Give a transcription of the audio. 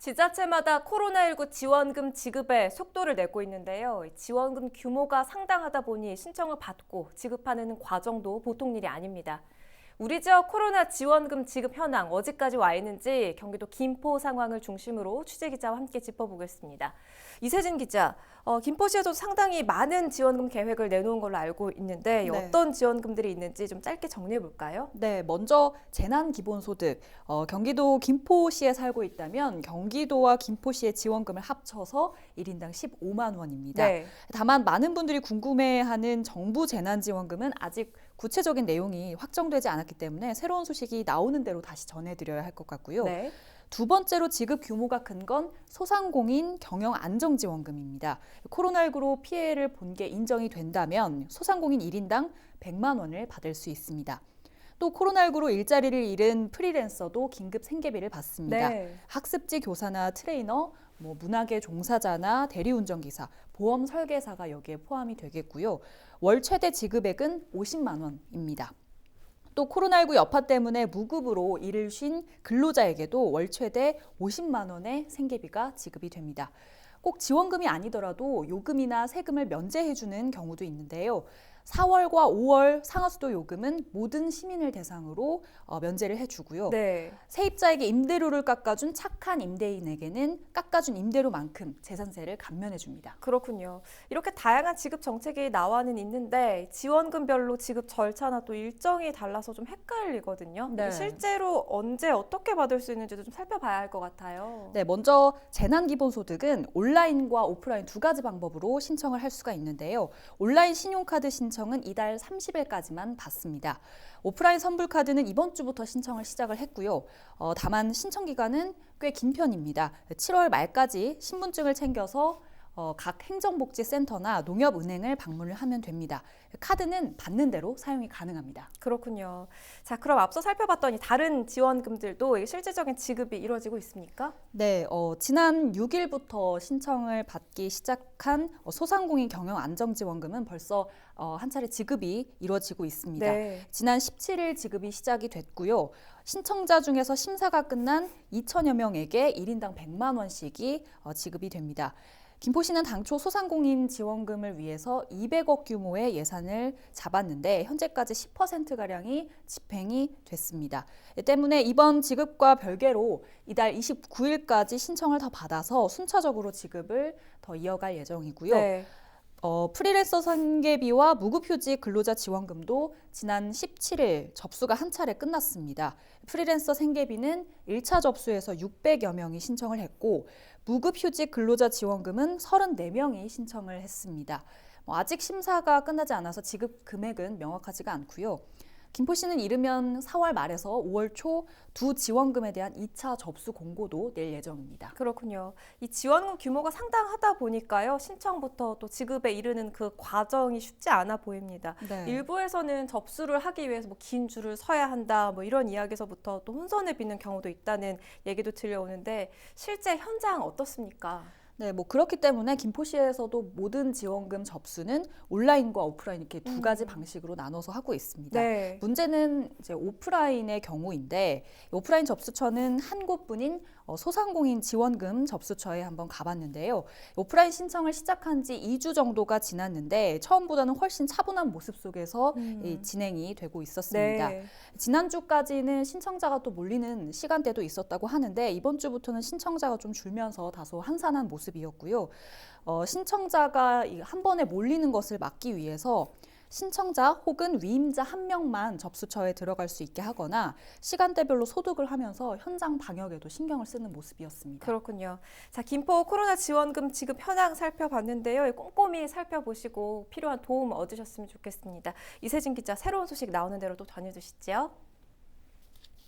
지자체마다 코로나19 지원금 지급에 속도를 내고 있는데요. 지원금 규모가 상당하다 보니 신청을 받고 지급하는 과정도 보통 일이 아닙니다. 우리 지역 코로나 지원금 지급 현황 어디까지 와 있는지 경기도 김포 상황을 중심으로 취재기자와 함께 짚어보겠습니다. 이세진 기자, 김포시에도 상당히 많은 지원금 계획을 내놓은 걸로 알고 있는데 어떤 지원금들이 있는지 좀 짧게 정리해볼까요? 네, 먼저 재난기본소득. 경기도 김포시에 살고 있다면 경기도와 김포시의 지원금을 합쳐서 1인당 15만 원입니다. 네. 다만 많은 분들이 궁금해하는 정부 재난지원금은 아직 구체적인 내용이 확정되지 않았기 때문에 새로운 소식이 나오는 대로 다시 전해드려야 할 것 같고요. 네. 두 번째로 지급 규모가 큰 건 소상공인 경영 안정지원금입니다. 코로나19로 피해를 본 게 인정이 된다면 소상공인 1인당 100만 원을 받을 수 있습니다. 또 코로나19로 일자리를 잃은 프리랜서도 긴급 생계비를 받습니다. 네. 학습지 교사나 트레이너, 문화계 종사자나 대리운전기사, 보험 설계사가 여기에 포함이 되겠고요. 월 최대 지급액은 50만 원입니다. 또 코로나19 여파 때문에 무급으로 일을 쉰 근로자에게도 월 최대 50만 원의 생계비가 지급이 됩니다. 꼭 지원금이 아니더라도 요금이나 세금을 면제해주는 경우도 있는데요. 4월과 5월 상하수도 요금은 모든 시민을 대상으로 면제를 해주고요. 네. 세입자에게 임대료를 깎아준 착한 임대인에게는 깎아준 임대료만큼 재산세를 감면해줍니다. 그렇군요. 이렇게 다양한 지급 정책이 나와는 있는데 지원금별로 지급 절차나 또 일정이 달라서 좀 헷갈리거든요. 네. 실제로 언제 어떻게 받을 수 있는지도 좀 살펴봐야 할 것 같아요. 네, 먼저 재난기본소득은 온라인과 오프라인 두 가지 방법으로 신청을 할 수가 있는데요. 온라인 신용카드 신청은 이달 30일까지만 받습니다. 오프라인 선불카드는 이번 주부터 신청을 시작을 했고요. 다만 신청 기간은 꽤 긴 편입니다. 7월 말까지 신분증을 챙겨서 각 행정복지센터나 농협은행을 방문을 하면 됩니다. 카드는 받는 대로 사용이 가능합니다. 그렇군요. 자, 그럼 앞서 살펴봤더니 다른 지원금들도 실질적인 지급이 이루어지고 있습니까? 네, 지난 6일부터 신청을 받기 시작한 소상공인 경영 안정지원금은 벌써 한 차례 지급이 이루어지고 있습니다. 네. 지난 17일 지급이 시작이 됐고요. 신청자 중에서 심사가 끝난 2천여 명에게 1인당 100만 원씩이 지급이 됩니다. 김포시는 당초 소상공인 지원금을 위해서 200억 규모의 예산을 잡았는데 현재까지 10%가량이 집행이 됐습니다. 때문에 이번 지급과 별개로 이달 29일까지 신청을 더 받아서 순차적으로 지급을 더 이어갈 예정이고요. 네. 프리랜서 생계비와 무급휴직 근로자 지원금도 지난 17일 접수가 한 차례 끝났습니다. 프리랜서 생계비는 1차 접수에서 600여 명이 신청을 했고 무급휴직 근로자 지원금은 34명이 신청을 했습니다. 아직 심사가 끝나지 않아서 지급 금액은 명확하지가 않고요. 김포시는 이르면 4월 말에서 5월 초 두 지원금에 대한 2차 접수 공고도 낼 예정입니다. 그렇군요. 이 지원금 규모가 상당하다 보니까요. 신청부터 또 지급에 이르는 그 과정이 쉽지 않아 보입니다. 네. 일부에서는 접수를 하기 위해서 긴 줄을 서야 한다 이런 이야기에서부터 또 혼선을 빚는 경우도 있다는 얘기도 들려오는데 실제 현장 어떻습니까? 네, 그렇기 때문에 김포시에서도 모든 지원금 접수는 온라인과 오프라인 이렇게 두 가지 방식으로 나눠서 하고 있습니다. 네. 문제는 이제 오프라인의 경우인데 오프라인 접수처는 한 곳뿐인 소상공인 지원금 접수처에 한번 가봤는데요. 오프라인 신청을 시작한 지 2주 정도가 지났는데 처음보다는 훨씬 차분한 모습 속에서 진행이 되고 있었습니다. 네. 지난주까지는 신청자가 또 몰리는 시간대도 있었다고 하는데 이번 주부터는 신청자가 좀 줄면서 다소 한산한 모습이었고요. 신청자가 한 번에 몰리는 것을 막기 위해서 신청자 혹은 위임자 한 명만 접수처에 들어갈 수 있게 하거나 시간대별로 소독을 하면서 현장 방역에도 신경을 쓰는 모습이었습니다. 그렇군요. 자, 김포 코로나 지원금 지급 현황 살펴봤는데요. 꼼꼼히 살펴보시고 필요한 도움 얻으셨으면 좋겠습니다. 이세진 기자, 새로운 소식 나오는 대로 또 전해주시죠.